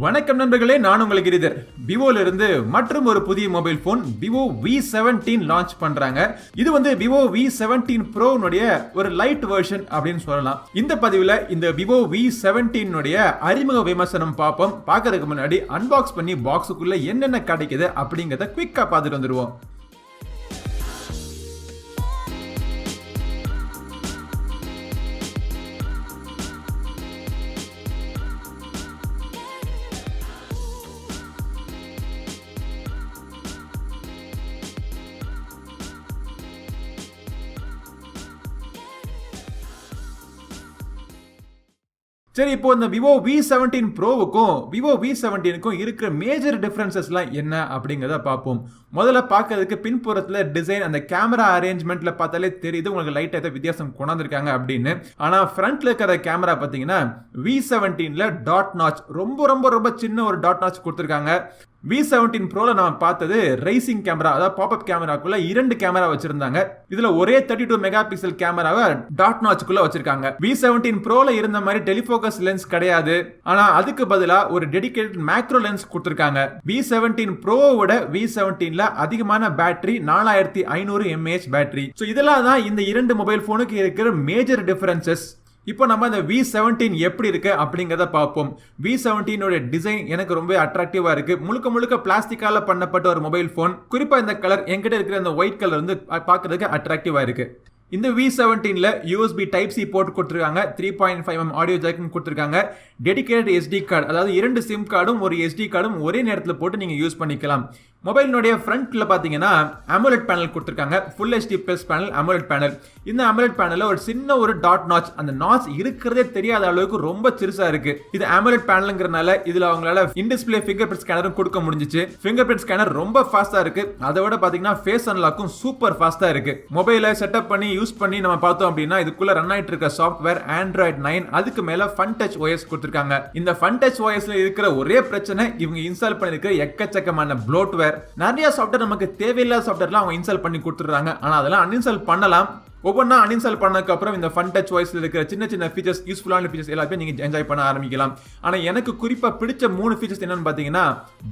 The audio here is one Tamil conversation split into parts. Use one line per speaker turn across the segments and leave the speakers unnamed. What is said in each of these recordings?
வணக்கம் நண்பர்களே, நான் உங்கள் கிரிதர். விவோல இருந்து மற்றும் ஒரு புதிய mobile phone Vivo V17 launch பண்றாங்க. இது Vivo V17 Pro உடைய ஒரு லைட் வெர்ஷன் அப்படின்னு சொல்லலாம். இந்த பதிவுல இந்த Vivo V17 உடைய அறிமுக விமர்சனம் பார்ப்போம். பார்க்கறதுக்கு முன்னாடி அன்பாக்ஸ் பண்ணி பாக்ஸுக்குள்ள என்னென்ன கிடைக்குது அப்படிங்கறத குவிக்கா பார்த்துட்டு வந்துருவோம். சரி, இப்போ இந்த Vivo V17 Proவுக்கும் Vivo V17க்கும் இருக்கிற மேஜர் டிஃபரன்சஸ்லாம் என்ன அப்படிங்கறத பார்ப்போம். முதல்ல பார்க்கிறதுக்கு பின்புறத்துல டிசைன், அந்த கேமரா அரேஞ்ச்மெண்ட்ல பார்த்தாலே தெரியுது உங்களுக்கு லைட்டா ஏதோ வித்தியாசம் கொண்டாந்துருக்காங்க அப்படின்னு. ஆனா ஃப்ரண்ட்ல இருக்கிற கேமரா பார்த்தீங்கன்னா V17ல டாட் நாச் ரொம்ப ரொம்ப ரொம்ப சின்ன ஒரு டாட் நாச் கொடுத்துருக்காங்க. V17 Proல நம்ம பார்த்தது ரைசிங் கேமரா, அதாவது பாப்அப் கேமராக்குள்ள 2 கேமரா வச்சிருந்தாங்க. இதுல ஒரே 32 மெகா பிக்சல் கேமராவை டாட் நாச்சுக்குள்ள வச்சிருக்காங்க. V17 Proல இருந்த மாதிரி டெலிஃபோகஸ் லென்ஸ் கிடையாது. ஆனா அதுக்கு பதிலா ஒரு டெடிகேட்டட் மேக்ரோ லென்ஸ் கொடுத்திருக்காங்க. V17 Proவோட V17ல அதிகமான பேட்டரி 4500 mAh பேட்டரி. சோ இதெல்லாம் தான் இந்த இரண்டு மொபைல் போனுக்கு இருக்கிற மேஜர் டிஃபரன்சஸ். இப்போ நம்ம இந்த V17 எப்படி இருக்கு அப்படிங்கறத பார்ப்போம். V17 ஓட டிசைன் எனக்கு ரொம்ப அட்ராக்டிவா இருக்கு. முழுக்க பிளாஸ்டிக்கால பண்ணப்பட்ட ஒரு மொபைல் போன். குறிப்பா இந்த கலர், என்கிட்ட இருக்கிற இந்த ஒயிட் கலர் பார்க்கிறதுக்கு அட்ராக்டிவா இருக்கு. இந்த V17ல USB Type-C போர்ட் கொடுத்திருக்காங்க. 3.5mm ஆடியோ ஜாக்கும் கொடுத்திருக்காங்க. டெடிகேட்டட் SD கார்டு, அதாவது 2 சிம் கார்டும் ஒரு SD கார்டும் ஒரே நேரத்தில் போட்டு நீங்க யூஸ் பண்ணிக்கலாம். மொபைலினுடைய ஃப்ரண்ட்ல பாத்தீங்கன்னா AMOLED பேனல் கொடுத்திருக்காங்க. Full HD Plus panel, AMOLED panel. இந்த AMOLED பேனல்ல ஒரு சின்ன ஒரு டாட் நாச், அந்த நாச் இருக்கிறதே தெரியாத அளவுக்கு ரொம்ப சிறுசா இருக்கு. இது AMOLED பேனல்ங்கறனால இதுல அவங்களால இன் டிஸ்ப்ளே ஃபிங்கர் பிரிண்ட் ஸ்கேனரும் கொடுக்க முடிஞ்சிச்சு. ஃபிங்கர் பிரிண்ட் ஸ்கேனர் ரொம்ப ஃபாஸ்டா இருக்கு. அதோட பாத்தீங்கன்னா ஃபேஸ் அன்லாக்கும் சூப்பர் ஃபாஸ்டா இருக்கு. மொபைலை செட்டப் பண்ணி யூஸ் பண்ணி நம்ம பார்த்தோம் அப்படின்னா இதுக்குள்ள ரன் ஆயிட்டு இருக்க சாஃப்ட்வேர் Android 9, அதுக்கு மேல FunTouch OS கொடுத்திருக்காங்க. இந்த FunTouch OSல இருக்கிற ஒரே பிரச்சனை, இவங்க இன்ஸ்டால் பண்ணிருக்கிற எக்கச்சக்கமான ப்ளோட்வேர். நிறைய சாஃப்ட்வேர் நமக்கு தேவையில்லாத சாஃப்ட்வேர்லாம் அவங்க இன்ஸ்டால் பண்ணி கொடுத்துறாங்க. ஆனா அதெல்லாம் அன்இன்ஸ்டால் பண்ணலாம். ஒவ்வொன்றா அன்இன்ஸ்டால் பண்ணதுக்கு அப்புறம் இந்த FunTouch OSல இருக்கிற சின்ன ஃபீச்சர்ஸ், யூஸ்ஃபுல்லான ஃபீச்சர்ஸ் எல்லாத்தையும் நீங்க என்ஜாய் பண்ண ஆரம்பிக்கலாம். ஆனா எனக்கு குறிப்பா பிடிச்ச 3 ஃபீச்சர்ஸ் என்னன்னு பாத்தீங்கன்னா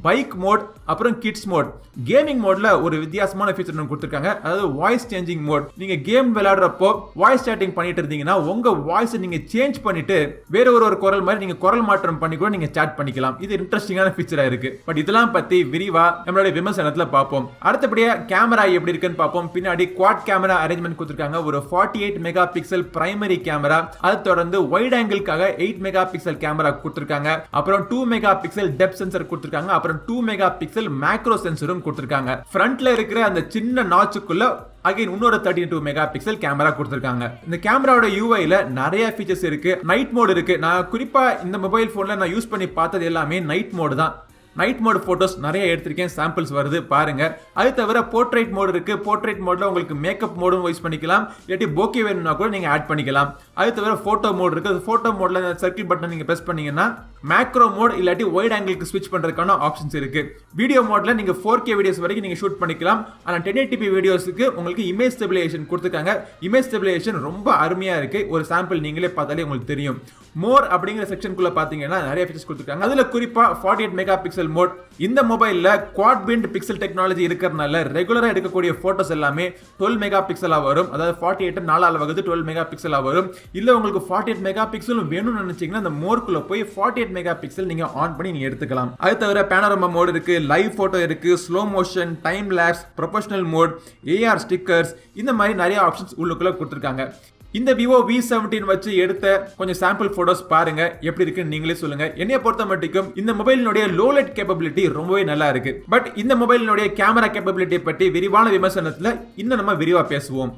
பைக் மோட், அப்புறம் கிட்ஸ் மோட். கேமிங் மோட்ல ஒரு வித்தியாசமான ஃபீச்சர் கொடுத்திருக்காங்க. அதாவது வாய்ஸ் சேஞ்சிங் மோட். நீங்க கேம் விளையாடுறப்போ வாய்ஸ் சேட்டிங் பண்ணிட்டு இருந்தீங்கன்னா உங்க வாய்ஸ் நீங்க சேஞ்ச் பண்ணிட்டு வேற ஒரு குரல் மாதிரி நீங்க குரல் மாற்றம் பண்ணி கூட நீங்க சாட் பண்ணிக்கலாம். இது இன்ட்ரெஸ்டிங்கான ஃபீச்சரா இருக்கு. பட் இதெல்லாம் பத்தி விரிவா நம்மளுடைய விமர்சனத்துல பார்ப்போம். அடுத்தபடியா கேமரா எப்படி இருக்குன்னு பார்ப்போம். பின்னாடி குவாட் கேமரா அரேஞ்ச்மெண்ட் கொடுத்திருக்காங்க. ஒரு 48 மெகா பிக்சல் பிரைமரி கேமரா, அது தொடர்ந்து வைட் ஆங்கிள்காக 8 மெகா பிக்சல் கேமரா கொடுத்திருக்காங்க. அப்புறம் 2 மெகா பிக்சல் டெப்த் சென்சர் கொடுத்திருக்காங்க. அப்புறம் 2 மெகா பிக்சல் மேக்ரோ சென்சரும் கொடுத்திருக்காங்க. ஃப்ரண்ட்ல இருக்கிற அந்த சின்ன நாச்சுக்குள்ள அகைன் இன்னொரு 32 மெகா பிக்சல் கேமரா கொடுத்திருக்காங்க. இந்த கேமராவோட UIல நிறைய ஃபீச்சர்ஸ் இருக்கு. நைட் மோட் இருக்கு. நான் குறிப்பா இந்த மொபைல் போன்ல நான் யூஸ் பண்ணி பார்த்தது எல்லாமே நைட் மோட் தான். நைட் மோட் போட்டோஸ் நிறைய எடுத்திருக்கேன், சாம்பிள்ஸ் வருது பாருங்க. அது தவிர போர்ட்ரைட் மோட் இருக்கு. போர்ட்ரைட் மோட்ல உங்களுக்கு மேக்கப் மோடும் யூஸ் பண்ணிக்கலாம், இல்லாட்டி போக்கே வேணும்னா கூட நீங்க ஆட் பண்ணிக்கலாம். அது தவிர போட்டோ மோட் இருக்கு. போட்டோ மோட்ல சர்க்கிள் பட்டன் நீங்க பிரஸ் பண்ணீங்கன்னா மேக்ரோ மோட் இல்லாட்டி வைட் ஆங்கிளுக்கு ஸ்விட்ச் பண்றதுக்கான ஆப்ஷன்ஸ் இருக்கு. வீடியோ மோட்ல நீங்க 4K வீடியோஸ் வரைக்கும் நீங்க ஷூட் பண்ணிக்கலாம். ஆனா 1080p வீடியோஸ்க்கு உங்களுக்கு இமேஜ் ஸ்டெபிலைசேஷன் கொடுத்திருக்காங்க. இமேஜ் ஸ்டெபிலைசேஷன் ரொம்ப அருமையா இருக்கு. ஒரு சாம்பிள் நீங்களே பார்த்தாலே உங்களுக்கு தெரியும். மோர் அப்படிங்கிற செக்ஷனுக்குள்ள பாத்தீங்கன்னா நிறைய ஃபீச்சர்ஸ் கொடுத்திருக்காங்க. அதுல குறிப்பா 48 மெகா பிக்சல் மோட். இந்த மொபைல்ல குவாட் பிண்ட் பிக்சல் டெக்னாலஜி இருக்கிறதுனால ரெகுலரா எடுக்கக்கூடிய போட்டோஸ் எல்லாமே 12 மெகா பிக்சலா வரும். அதாவது 48 4ஆல வகுத்து 12 மெகா பிக்சலா வரும். இல்ல உங்களுக்கு 48 மெகா பிக்சலும் வேணும்னு நினைச்சீங்கன்னா அந்த மோர்க்குள்ள போய் 48 மெகா பிக்சல் நீங்க ஆன் பண்ணி நீங்க எடுத்துக்கலாம். அது தவிர பேனோரமா மோட் இருக்கு, லைவ் போட்டோ இருக்கு, slow motion, time lapse, professional mode, AR stickers, இந்த மாதிரி நிறைய ஆப்ஷன்ஸ் உள்ளுக்குள்ள கொடுத்திருக்காங்க. இந்த Vivo V17 வச்சு எடுத்த கொஞ்சம் சாம்பிள் போட்டோஸ் பாருங்க, எப்படி இருக்குன்னு நீங்களே சொல்லுங்க. என்னைய பொறுத்த மட்டும் இந்த மொபைலினுடைய லோ லைட் கேப்பபிலிட்டி ரொம்பவே நல்லா இருக்கு. பட் இந்த மொபைலினுடைய கேமரா கேப்பபிலிட்டி பற்றி விரிவான விமர்சனத்துல இன்னும் நம்ம விரிவா பேசுவோம்.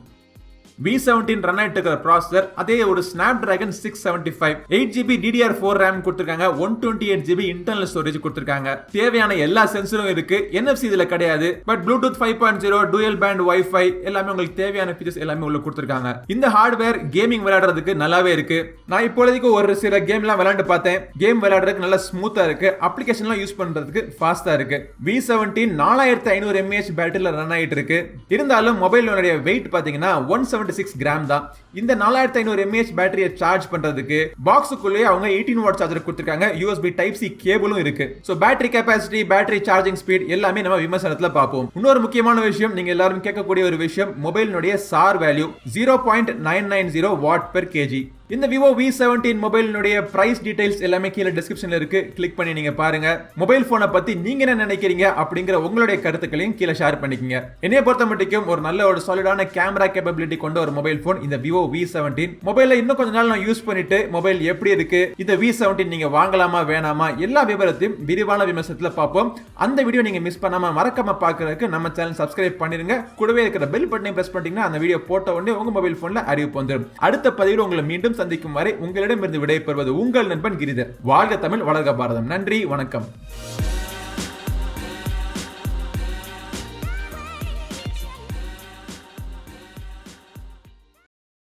V17 ரன் ஆயிட்டு இருக்கிற ப்ராசஸர் அதே ஒரு Snapdragon 675, 8GB DDR4 RAM கொடுத்திருக்காங்க. 128GB இன்டர்னல் ஸ்டோரேஜ் கொடுத்திருக்காங்க. தேவையான எல்லா சென்சரும் இருக்கு. NFC இதுல கிடையாது. But Bluetooth 5.0, dual band Wi-Fi எல்லாமே உங்களுக்கு தேவையான ஃபீச்சர்ஸ் எல்லாமே உள்ள கொடுத்திருக்காங்க. இந்த ஹார்ட்வேர் கேமிங் விளையாடுறதுக்கு நல்லாவே இருக்கு. நான் இப்போதைக்கு ஒரு சில கேம்லாம் விளையாண்டு பார்த்தேன். கேம் விளையாடுறதுக்கு நல்லா ஸ்மூத்தா இருக்கு. அப்ளிகேஷன்லாம் யூஸ் பண்றதுக்கு ஃபாஸ்டா இருக்கு. V17 4500 mAh பேட்டரியில ரன் ஆயிட்டு இருக்கு. இருந்தாலும் மொபைலோட வெயிட் பாத்தீங்கன்னா 176 226 கிராம் தான். இந்த 4500 mAh பேட்டரியை சார்ஜ் பண்றதுக்கு பாக்ஸுக்குள்ளேயே அவங்க 18 வாட் சார்ஜர் கொடுத்திருக்காங்க. USB டைப் சி கேபிளும் இருக்கு. So battery capacity, battery charging speed எல்லாமே நம்ம விமர்சனத்துல பார்ப்போம். இன்னொரு முக்கியமான விஷயம், நீங்க எல்லாரும் கேட்கக்கூடிய ஒரு விஷயம், மொபைலினுடைய SAR value 0.990 what per kg. இந்த Vivo V17 மொபைலினுடைய பிரைஸ் டீடைல்ஸ் எல்லாமே கீழே டிஸ்கிரிப்ஷன்ல இருக்கு. கிளிக் பண்ணி நீங்க பாருங்க. மொபைல் போனை பத்தி நீங்க என்ன நினைக்கிறீங்க அப்படிங்கிற உங்களுடைய கருத்துக்களையும் கீழே ஷேர் பண்ணிக்கங்க. என்னைய பொறுத்த மட்டும் ஒரு நல்ல ஒரு சாலிடான கேமரா கேப்பபிலிட்டி கொண்ட ஒரு மொபைல் போன் இந்த Vivo V17. மொபைல்ல இன்னும் கொஞ்ச நாள் நான் யூஸ் பண்ணிட்டு மொபைல் எப்படி இருக்கு, இந்த V17 நீங்க வாங்கலாமா வேணாமா எல்லா விவரத்தையும் விரிவான விமர்சனத்துல பார்ப்போம். அந்த வீடியோ நீங்க மிஸ் பண்ணாம மறக்காம பார்க்கறதுக்கு நம்ம சேனல் சப்ஸ்கிரைப் பண்ணிருங்க. கூடவே இருக்கிற பெல் பட்டனை பிரஸ் பண்ணிட்டீங்கன்னா அந்த வீடியோ போட்ட உடனே உங்க மொபைல் போன்ல அறிவிப்பு வந்துடும். அடுத்த பதிவில் உங்களை மீண்டும் சந்திக்கும் வரை உங்களிடமிருந்து விடைபெறுவது உங்கள் நண்பன் கிரிதர். வாழ்க தமிழ், வளர்க பாரதம். நன்றி, வணக்கம்.